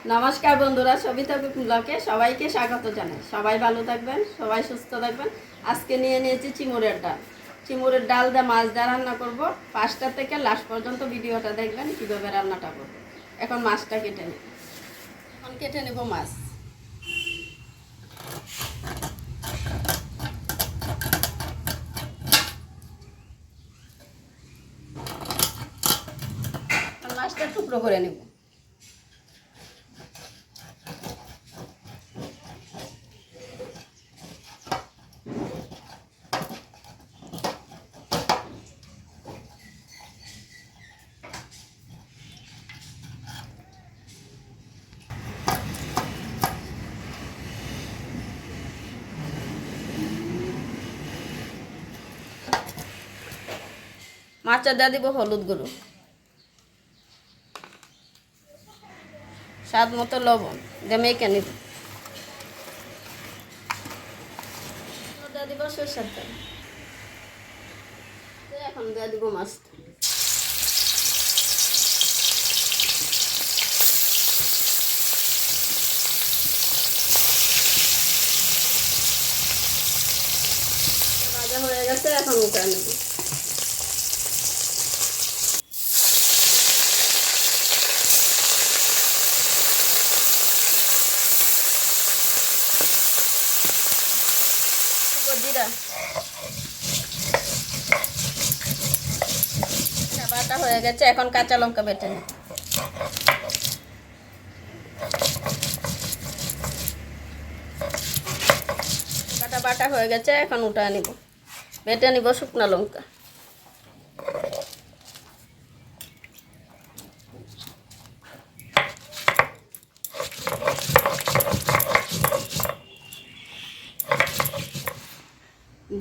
নমস্কার বন্ধুরা, সবিতা ব্লগে সবাইকে স্বাগত জানাই। সবাই ভালো থাকবেন, সবাই সুস্থ থাকবেন। আজকে নিয়ে নিয়েছি চিমুরের ডাল। চিমুরের ডাল দিয়ে মাছ দিয়ে রান্না করব। 5টা থেকে লাস্ট পর্যন্ত ভিডিওটা দেখবেন কীভাবে রান্নাটা করব। এখন মাছটা কেটে নেব। এখন কেটে নেব মাছ। মাছটা টুকরো করে নেব। মাছটা দিয়ে দিব হলুদ গুঁড়ো, স্বাদ মতো লবণ দিয়ে মেখে নিব। দিয়ে দিব সরষের তেল। এখন দিয়ে দিব মাছটা। ভাজা হয়ে গেছে, এখন উঠে নেব। জিরা বাটা হয়ে গেছে, এখন কাঁচা লঙ্কা বেটে নেব। কাটা বাটা হয়ে গেছে, এখন উঠা নিব। বেটে নিব শুকনো লঙ্কা।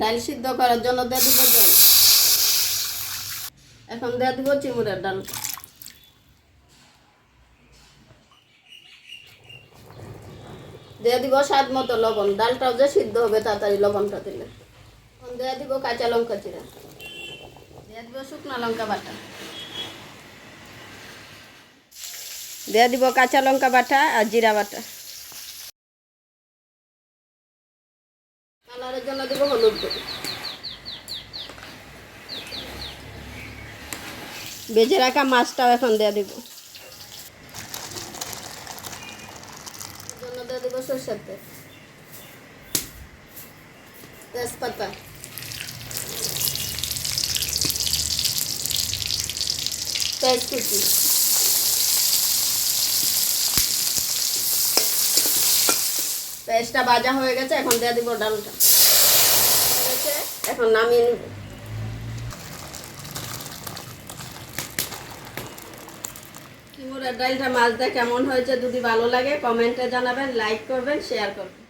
ডাল সিদ্ধ করার জন্য দিয়ে দিব জল। এখন দিয়ে দিব চিমুরের ডাল। দিয়ে দিব স্বাদ মতো লবণ। ডালটাও যে সিদ্ধ হবে তাড়াতাড়ি লবণটা দিলে। এখন দিয়ে দিব কাঁচা লঙ্কা চিরা। দিয়ে দিব শুকনো লঙ্কা বাটা। দিয়ে দিব কাঁচা লঙ্কা বাটা আর জিরা বাটা। কালারের জন্য দিব হলুদ গুঁড়ো। ভেজে রাখা মাছটাও এখন দিয়ে দিব। জন্য দিয়ে দিব সরষের তেল, তেজপাতা, পেঁয়াজ কুচি, পেঁয়াজটা ভাজা হয়ে গেছে, এখন দিয়ে দিব ডালটা। এখন নামিয়ে নিব। চিমুরের ডালটা মাছ দিয়ে কেমন হয়েছে যদি ভালো লাগে কমেন্টে জানাবেন, লাইক করবেন, শেয়ার করবেন।